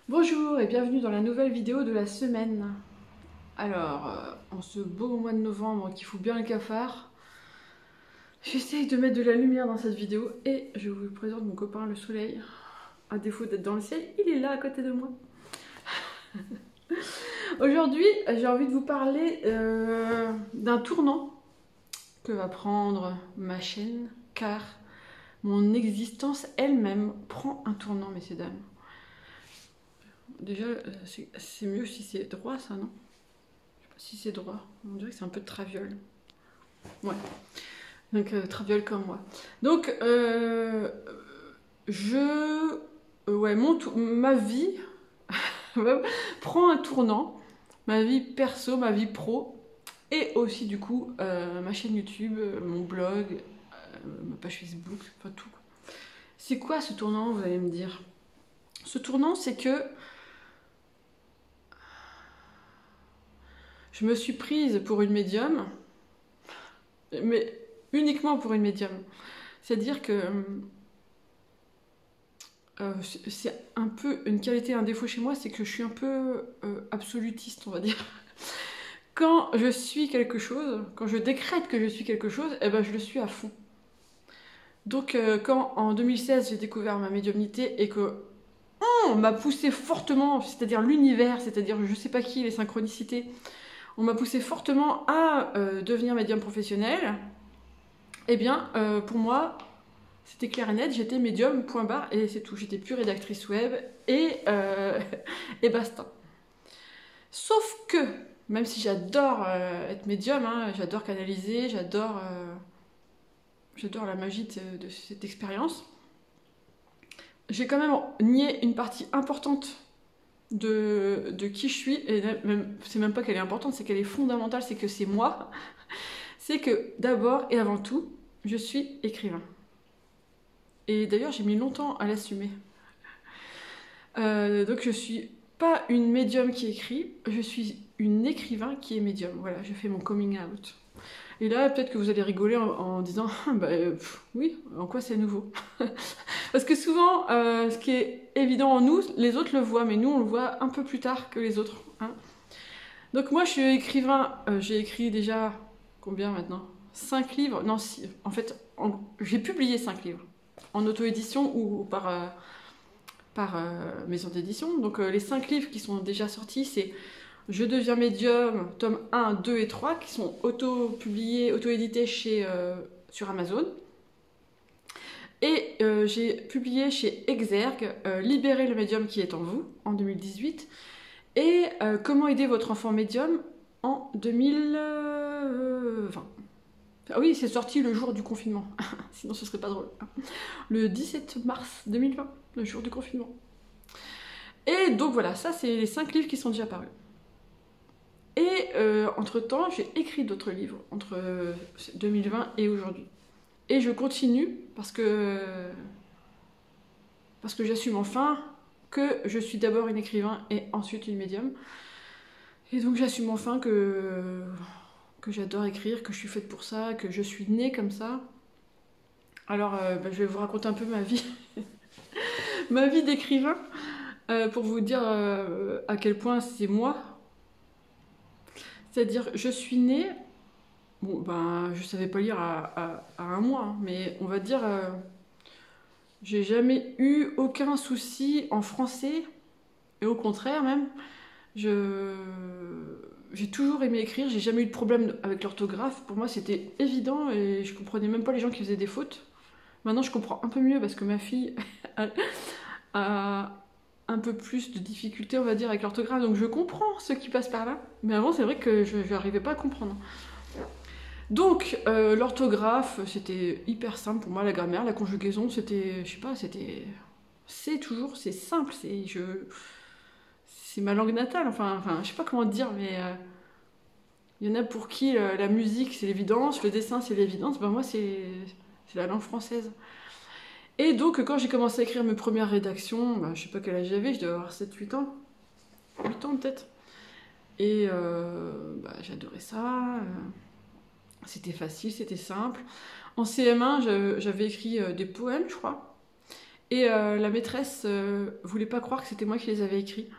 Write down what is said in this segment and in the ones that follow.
Bonjour et bienvenue dans la nouvelle vidéo de la semaine. Alors, en ce beau mois de novembre qui fout bien le cafard, j'essaye de mettre de la lumière dans cette vidéo et je vous présente mon copain le soleil. À défaut d'être dans le ciel, il est là à côté de moi. Aujourd'hui, j'ai envie de vous parler d'un tournant que va prendre ma chaîne, car mon existence elle-même prend un tournant, messieurs dames. Déjà, c'est mieux si c'est droit, ça, non? Je sais pas si c'est droit. On dirait que c'est un peu de traviole. Ouais. Donc, traviole comme moi. Donc, ma vie prend un tournant. Ma vie perso, ma vie pro. Et aussi, du coup, ma chaîne YouTube, mon blog, ma page Facebook, enfin tout. C'est quoi ce tournant, vous allez me dire? Ce tournant, c'est que je me suis prise pour une médium, mais uniquement pour une médium. C'est-à-dire que c'est un peu une qualité, un défaut chez moi, c'est que je suis un peu absolutiste, on va dire. Quand je suis quelque chose, quand je décrète que je suis quelque chose, eh ben je le suis à fond. Donc quand en 2016 j'ai découvert ma médiumnité et que on m'a poussé fortement, c'est-à-dire l'univers, c'est-à-dire je sais pas qui, les synchronicités, on m'a poussé fortement à devenir médium professionnel, eh bien pour moi c'était clair et net, j'étais médium, point barre, et c'est tout. J'étais plus rédactrice web, et basta. Sauf que, même si j'adore être médium, hein, j'adore canaliser, j'adore la magie de cette expérience, j'ai quand même nié une partie importante de qui je suis, et c'est même pas qu'elle est importante, c'est qu'elle est fondamentale, c'est que c'est moi. C'est que d'abord et avant tout, je suis écrivain. Et d'ailleurs, j'ai mis longtemps à l'assumer. Donc je suis pas une médium qui écrit, je suis une écrivain qui est médium. Voilà, je fais mon coming out. Et là, peut-être que vous allez rigoler en disant oui, en quoi c'est nouveau? Parce que souvent, ce qui est évident en nous, les autres le voient, mais nous, on le voit un peu plus tard que les autres. Hein. Donc moi, je suis écrivain, j'ai écrit déjà, combien maintenant? 5 livres? Non, si, en fait, j'ai publié 5 livres. En auto-édition ou par maison d'édition. Donc les 5 livres qui sont déjà sortis, c'est Je deviens médium, tome 1, 2 et 3, qui sont auto-publiés, auto-édités sur Amazon. Et j'ai publié chez Exergue Libérer le médium qui est en vous, en 2018, et Comment aider votre enfant médium en 2020. Ah oui, c'est sorti le jour du confinement, sinon ce serait pas drôle. Le 17 mars 2020, le jour du confinement. Et donc voilà, ça c'est les 5 livres qui sont déjà parus. Et entre-temps, j'ai écrit d'autres livres, entre 2020 et aujourd'hui. Et je continue parce que j'assume enfin que je suis d'abord une écrivain et ensuite une médium. Et donc j'assume enfin que j'adore écrire, que je suis faite pour ça, que je suis née comme ça. Alors je vais vous raconter un peu ma vie, ma vie d'écrivain, pour vous dire à quel point c'est moi. C'est-à-dire, je suis née, bon ben je savais pas lire à 1 mois, hein, mais on va dire, j'ai jamais eu aucun souci en français, et au contraire même, j'ai toujours aimé écrire, j'ai jamais eu de problème avec l'orthographe. Pour moi, c'était évident et je comprenais même pas les gens qui faisaient des fautes. Maintenant, je comprends un peu mieux parce que ma fille a un peu plus de difficultés, on va dire, avec l'orthographe. Donc, je comprends ce qui passe par là. Mais avant, c'est vrai que je n'arrivais pas à comprendre. Donc, l'orthographe, c'était hyper simple pour moi. La grammaire, la conjugaison, c'était, je sais pas, c'est simple. C'est ma langue natale. Enfin, je sais pas comment dire, mais il y en a pour qui la musique c'est l'évidence, le dessin c'est l'évidence, ben moi c'est la langue française. Et donc quand j'ai commencé à écrire mes premières rédactions, ben, je sais pas quel âge j'avais, je devais avoir 7-8 ans, 8 ans peut-être. Et j'adorais ça, c'était facile, c'était simple. En CM1 j'avais écrit des poèmes je crois. Et la maîtresse voulait pas croire que c'était moi qui les avais écrits.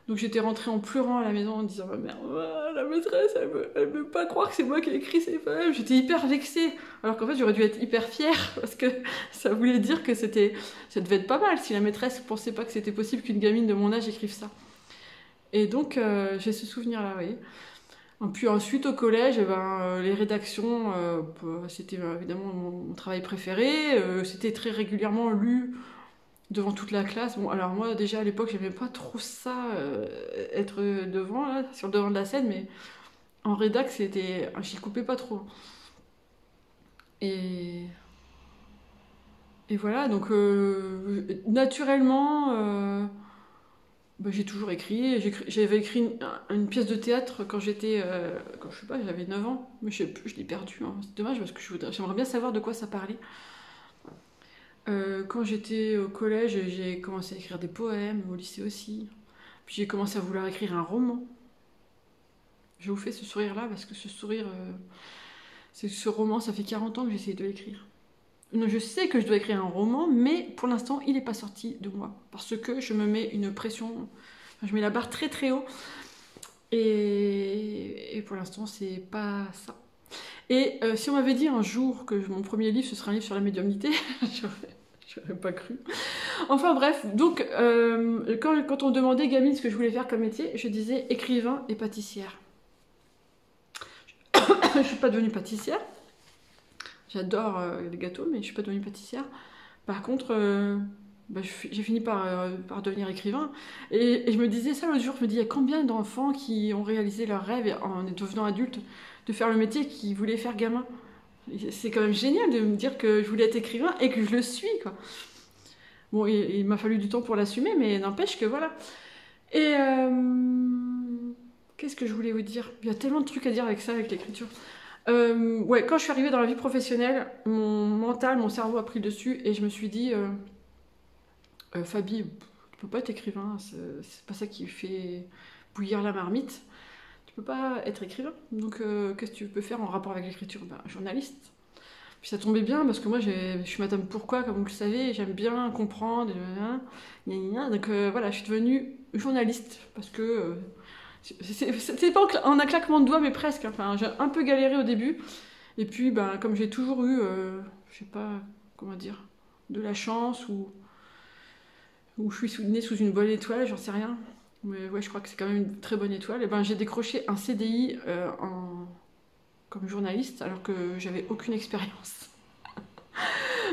Donc j'étais rentrée en pleurant à la maison en disant ma mère, ah, la maîtresse, elle veut pas croire que c'est moi qui ai écrit ces poèmes. J'étais hyper vexée. Alors qu'en fait j'aurais dû être hyper fière parce que ça voulait dire que ça devait être pas mal si la maîtresse pensait pas que c'était possible qu'une gamine de mon âge écrive ça. Et donc j'ai ce souvenir là, oui. Et puis ensuite au collège, les rédactions, c'était évidemment mon travail préféré. C'était très régulièrement lu devant toute la classe. Bon, alors moi déjà à l'époque j'aimais pas trop ça, être devant, là, sur le devant de la scène, mais en rédac j'y coupais pas trop. Et, et voilà, donc naturellement, j'ai toujours écrit. J'avais écrit une pièce de théâtre quand quand je sais pas, j'avais 9 ans, mais je sais plus, je l'ai perdu, hein. C'est dommage parce que j'aimerais bien savoir de quoi ça parlait. Quand j'étais au collège, j'ai commencé à écrire des poèmes, au lycée aussi. Puis j'ai commencé à vouloir écrire un roman. Je vous fais ce sourire-là parce que ce sourire, ce roman, ça fait 40 ans que j'essaie de l'écrire. Non, je sais que je dois écrire un roman, mais pour l'instant, il n'est pas sorti de moi. Parce que je me mets une pression, enfin, je mets la barre très très haut. Et pour l'instant, c'est pas ça. Et si on m'avait dit un jour que mon premier livre, ce serait un livre sur la médiumnité, j'aurais pas cru. Enfin bref, donc quand on me demandait gamine ce que je voulais faire comme métier, je disais écrivain et pâtissière. Je suis pas devenue pâtissière. J'adore les gâteaux, mais je suis pas devenue pâtissière. Par contre, j'ai fini par devenir écrivain. Et je me disais ça l'autre jour, je me dis, il y a combien d'enfants qui ont réalisé leur rêve en devenant adultes de faire le métier qu'ils voulaient faire gamin. C'est quand même génial de me dire que je voulais être écrivain et que je le suis, quoi. Bon, il m'a fallu du temps pour l'assumer, mais n'empêche que voilà. Et qu'est-ce que je voulais vous dire? Il y a tellement de trucs à dire avec ça, avec l'écriture. Ouais, quand je suis arrivée dans la vie professionnelle, mon mental, mon cerveau a pris le dessus et je me suis dit, Fabi, tu peux pas être écrivain, c'est pas ça qui fait bouillir la marmite. Tu peux pas être écrivain. Donc, qu'est-ce que tu peux faire en rapport avec l'écriture? Journaliste. Puis ça tombait bien parce que moi, je suis madame pourquoi, comme vous le savez, j'aime bien comprendre. Donc voilà, je suis devenue journaliste parce que c'était pas en un claquement de doigts, mais presque. Enfin, j'ai un peu galéré au début. Et puis, comme j'ai toujours eu, je sais pas comment dire, de la chance ou je suis née sous une bonne étoile, j'en sais rien. Mais ouais, je crois que c'est quand même une très bonne étoile. Et j'ai décroché un CDI comme journaliste alors que j'avais aucune expérience.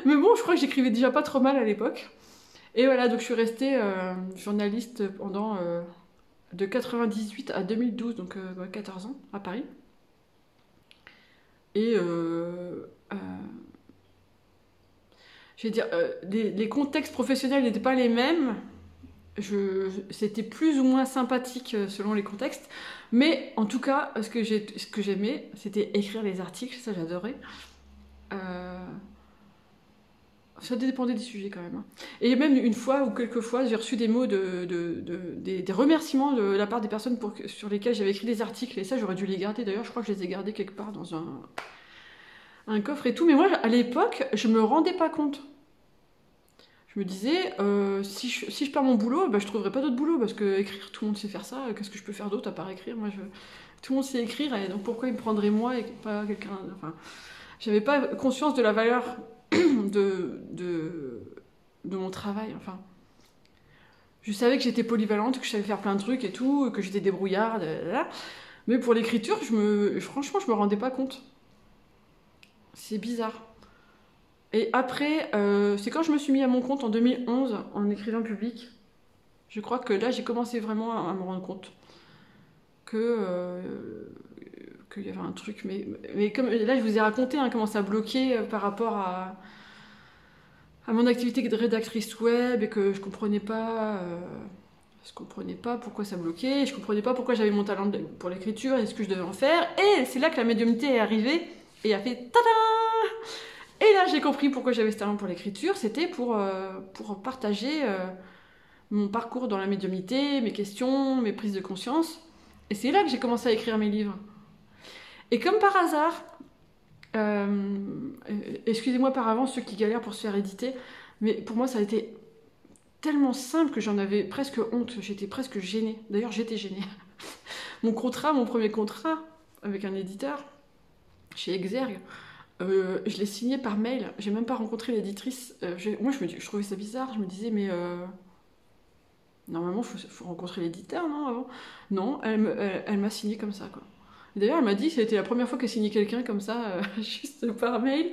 Mais bon, je crois que j'écrivais déjà pas trop mal à l'époque. Et voilà, donc je suis restée journaliste pendant de 98 à 2012, donc 14 ans, à Paris. Et je vais dire, les contextes professionnels n'étaient pas les mêmes. C'était plus ou moins sympathique selon les contextes. Mais en tout cas, ce que j'aimais, c'était écrire les articles, ça j'adorais. Ça dépendait des sujets quand même. Et même une fois ou quelques fois, j'ai reçu des mots, des remerciements de la part des personnes sur lesquelles j'avais écrit des articles. Et ça, j'aurais dû les garder. D'ailleurs, je crois que je les ai gardés quelque part dans un coffre et tout. Mais moi, à l'époque, je me rendais pas compte. Je me disais, si je perds mon boulot, je trouverai pas d'autre boulot. Parce que écrire, tout le monde sait faire ça. Qu'est-ce que je peux faire d'autre à part écrire? Tout le monde sait écrire. Et donc pourquoi il me prendrait moi et pas quelqu'un... Enfin, j'avais pas conscience de la valeur de mon travail, enfin. Je savais que j'étais polyvalente, que je savais faire plein de trucs et tout, que j'étais débrouillarde, mais pour l'écriture, franchement, je me rendais pas compte. C'est bizarre. Et après, c'est quand je me suis mis à mon compte en 2011, en écrivain public, je crois que là, j'ai commencé vraiment à me rendre compte qu'il y avait un truc, mais comme là, je vous ai raconté comment ça bloquait par rapport à mon activité de rédactrice web et que je comprenais pas pourquoi ça bloquait, je comprenais pas pourquoi j'avais mon talent pour l'écriture et ce que je devais en faire. Et c'est là que la médiumnité est arrivée et a fait tada! Et là j'ai compris pourquoi j'avais ce talent pour l'écriture, c'était pour partager mon parcours dans la médiumnité, mes questions, mes prises de conscience. Et c'est là que j'ai commencé à écrire mes livres. Et comme par hasard, excusez-moi par avance ceux qui galèrent pour se faire éditer, mais pour moi ça a été tellement simple que j'en avais presque honte, j'étais presque gênée. D'ailleurs, j'étais gênée. Mon premier contrat avec un éditeur chez Exergue, je l'ai signé par mail. J'ai même pas rencontré l'éditrice. Moi, je trouvais ça bizarre. Je me disais, mais normalement, faut rencontrer l'éditeur, non, avant? Non, elle m'a signé comme ça, quoi. D'ailleurs, elle m'a dit que c'était la première fois qu'elle signait quelqu'un comme ça, juste par mail.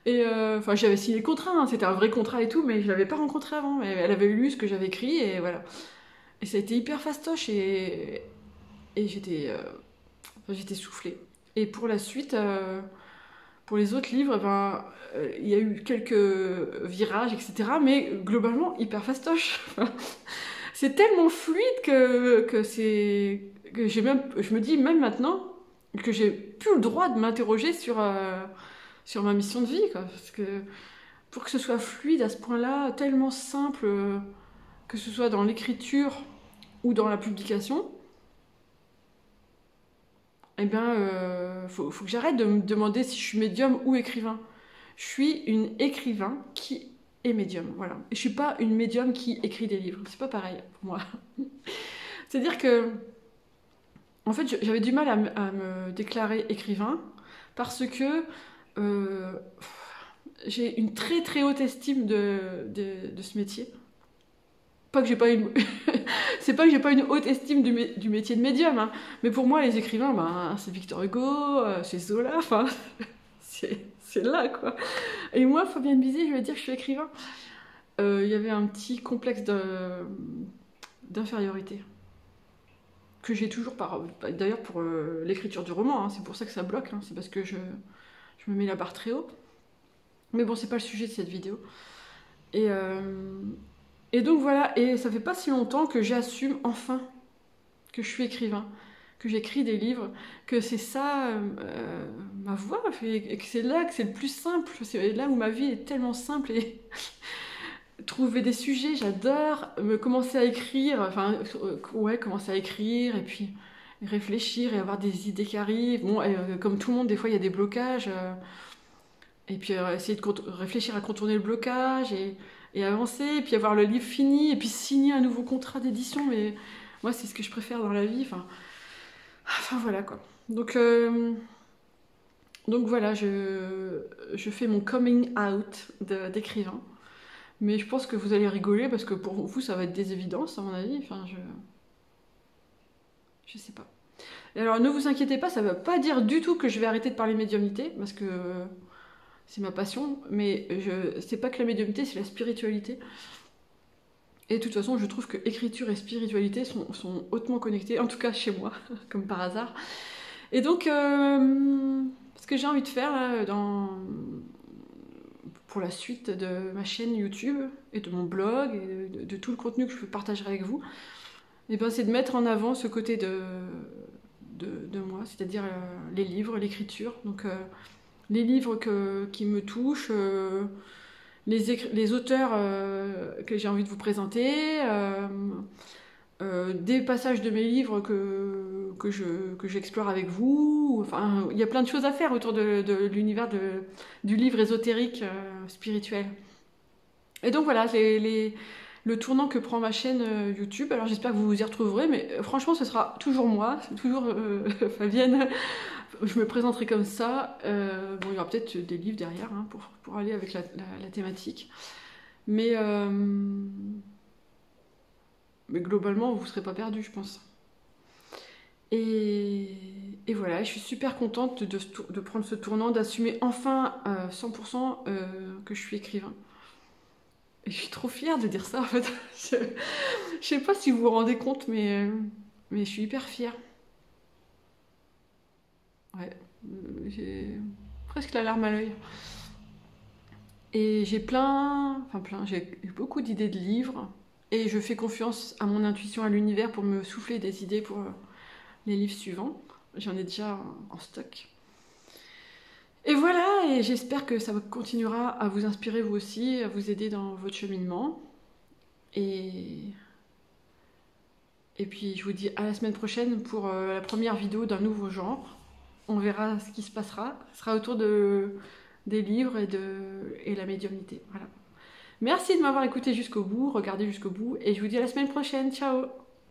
Et enfin, j'avais signé le contrat, hein, c'était un vrai contrat et tout, mais je l'avais pas rencontré avant. Mais elle avait lu ce que j'avais écrit et voilà. Et ça a été hyper fastoche et j'étais soufflée. Et pour la suite, pour les autres livres, ben, il y a eu quelques virages, etc. Mais globalement, hyper fastoche. C'est tellement fluide que je me dis même maintenant que j'ai plus le droit de m'interroger sur ma mission de vie, quoi. Parce que pour que ce soit fluide à ce point-là, tellement simple, que ce soit dans l'écriture ou dans la publication, eh bien, faut que j'arrête de me demander si je suis médium ou écrivain. Je suis une écrivain qui est médium, voilà. Et je suis pas une médium qui écrit des livres. C'est pas pareil pour moi. C'est-à-dire que, en fait, j'avais du mal à me déclarer écrivain parce que euh, j'ai une très très haute estime de ce métier. Pas que j'ai pas une... C'est pas que j'ai pas une haute estime du métier de médium, hein. Mais pour moi, les écrivains, ben, c'est Victor Hugo, c'est Zola, enfin, c'est là, quoi. Et moi, Fabienne Bizet, je vais dire que je suis écrivain. Il y avait un petit complexe d'infériorité que j'ai toujours d'ailleurs pour l'écriture du roman, hein. C'est pour ça que ça bloque, hein. C'est parce que je me mets la barre très haut. Mais bon, c'est pas le sujet de cette vidéo. Et, et donc voilà, et ça fait pas si longtemps que j'assume enfin que je suis écrivain, que j'écris des livres, que c'est ça ma voix, et que c'est là que c'est le plus simple, c'est là où ma vie est tellement simple et trouver des sujets, j'adore me commencer à écrire, enfin ouais, commencer à écrire et puis réfléchir et avoir des idées qui arrivent. Bon, comme tout le monde, des fois il y a des blocages. Et puis essayer de réfléchir à contourner le blocage et avancer, et puis avoir le livre fini, et puis signer un nouveau contrat d'édition. Mais moi, c'est ce que je préfère dans la vie. Enfin voilà, quoi. Donc voilà, je fais mon coming out d'écrivain. Mais je pense que vous allez rigoler, parce que pour vous, ça va être des évidences, à mon avis. Enfin, je sais pas. Et alors, ne vous inquiétez pas, ça ne veut pas dire du tout que je vais arrêter de parler médiumnité, parce que c'est ma passion, mais c'est pas que la médiumnité, c'est la spiritualité. Et de toute façon, je trouve que écriture et spiritualité sont hautement connectées, en tout cas chez moi, comme par hasard. Et donc, ce que j'ai envie de faire là, pour la suite de ma chaîne YouTube et de mon blog et de tout le contenu que je partagerai avec vous, et ben, c'est de mettre en avant ce côté de moi, c'est-à-dire les livres, l'écriture. Donc, les livres qui me touchent, les auteurs que j'ai envie de vous présenter, des passages de mes livres que j'explore avec vous. Enfin, il y a plein de choses à faire autour de l'univers du livre ésotérique spirituel. Et donc voilà, le tournant que prend ma chaîne YouTube. Alors j'espère que vous vous y retrouverez, mais franchement ce sera toujours moi, toujours Fabienne. Je me présenterai comme ça. Bon, il y aura peut-être des livres derrière, hein, pour aller avec la thématique. Mais globalement, vous ne serez pas perdu, je pense. Et voilà, je suis super contente de prendre ce tournant, d'assumer enfin 100% que je suis écrivain. Et je suis trop fière de dire ça, en fait. Je sais pas si vous vous rendez compte, mais je suis hyper fière. Ouais, j'ai presque la larme à l'œil. Et j'ai j'ai beaucoup d'idées de livres. Et je fais confiance à mon intuition, à l'univers pour me souffler des idées pour les livres suivants. J'en ai déjà en stock. Et voilà, et j'espère que ça continuera à vous inspirer vous aussi, à vous aider dans votre cheminement. Et puis je vous dis à la semaine prochaine pour la première vidéo d'un nouveau genre. On verra ce qui se passera. Ce sera autour des livres et la médiumnité. Voilà. Merci de m'avoir écouté jusqu'au bout, regardé jusqu'au bout, et je vous dis à la semaine prochaine. Ciao!